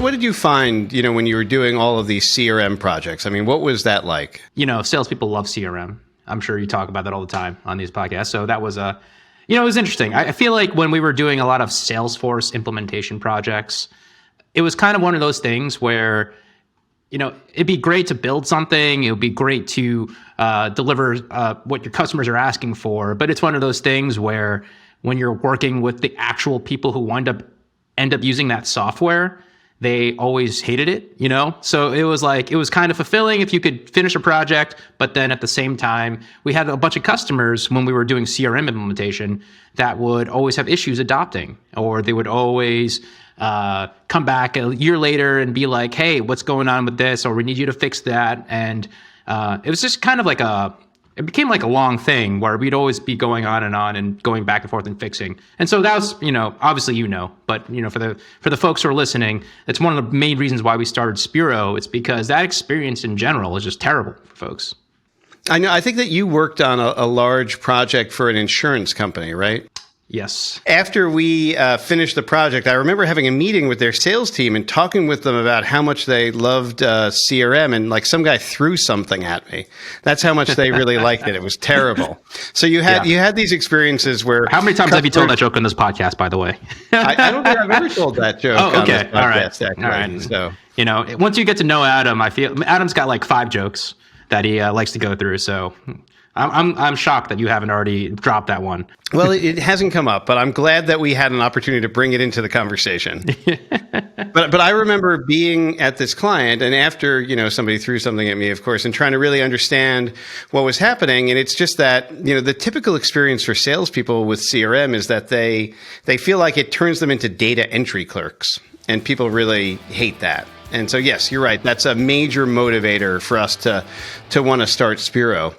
What did you find, when you were doing all of these CRM projects? I mean, what was that like? Salespeople love CRM. I'm sure you talk about that all the time on these podcasts. So that was it was interesting. I feel like when we were doing a lot of Salesforce implementation projects, it was kind of one of those things where, it'd be great to build something. It would be great to deliver what your customers are asking for. But it's one of those things where when you're working with the actual people who end up using that software, they always hated it, So it was kind of fulfilling if you could finish a project, but then at the same time, we had a bunch of customers when we were doing CRM implementation that would always have issues adopting, or they would always come back a year later and be like, hey, what's going on with this? Or we need you to fix that. And it was just kind of it became like a long thing where we'd always be going on and going back and forth and fixing. And so that was, obviously, but for the folks who are listening, it's one of the main reasons why we started Spiro. It's because that experience in general is just terrible for folks. I know. I think that you worked on a large project for an insurance company, right? Yes. After we finished the project, I remember having a meeting with their sales team and talking with them about how much they loved CRM, and some guy threw something at me. That's how much they really liked it. It was terrible. So you had these experiences where... How many times have you told that joke on this podcast, by the way? I don't think I've ever told that joke on this podcast. All right. So, once you get to know Adam, I feel Adam's got 5 jokes that he likes to go through. So I'm shocked that you haven't already dropped that one. Well, it hasn't come up, but I'm glad that we had an opportunity to bring it into the conversation. But I remember being at this client, and after, somebody threw something at me, of course, and trying to really understand what was happening. And it's just that, the typical experience for salespeople with CRM is that they feel like it turns them into data entry clerks, and people really hate that. And so, yes, you're right. That's a major motivator for us to want to start Spiro.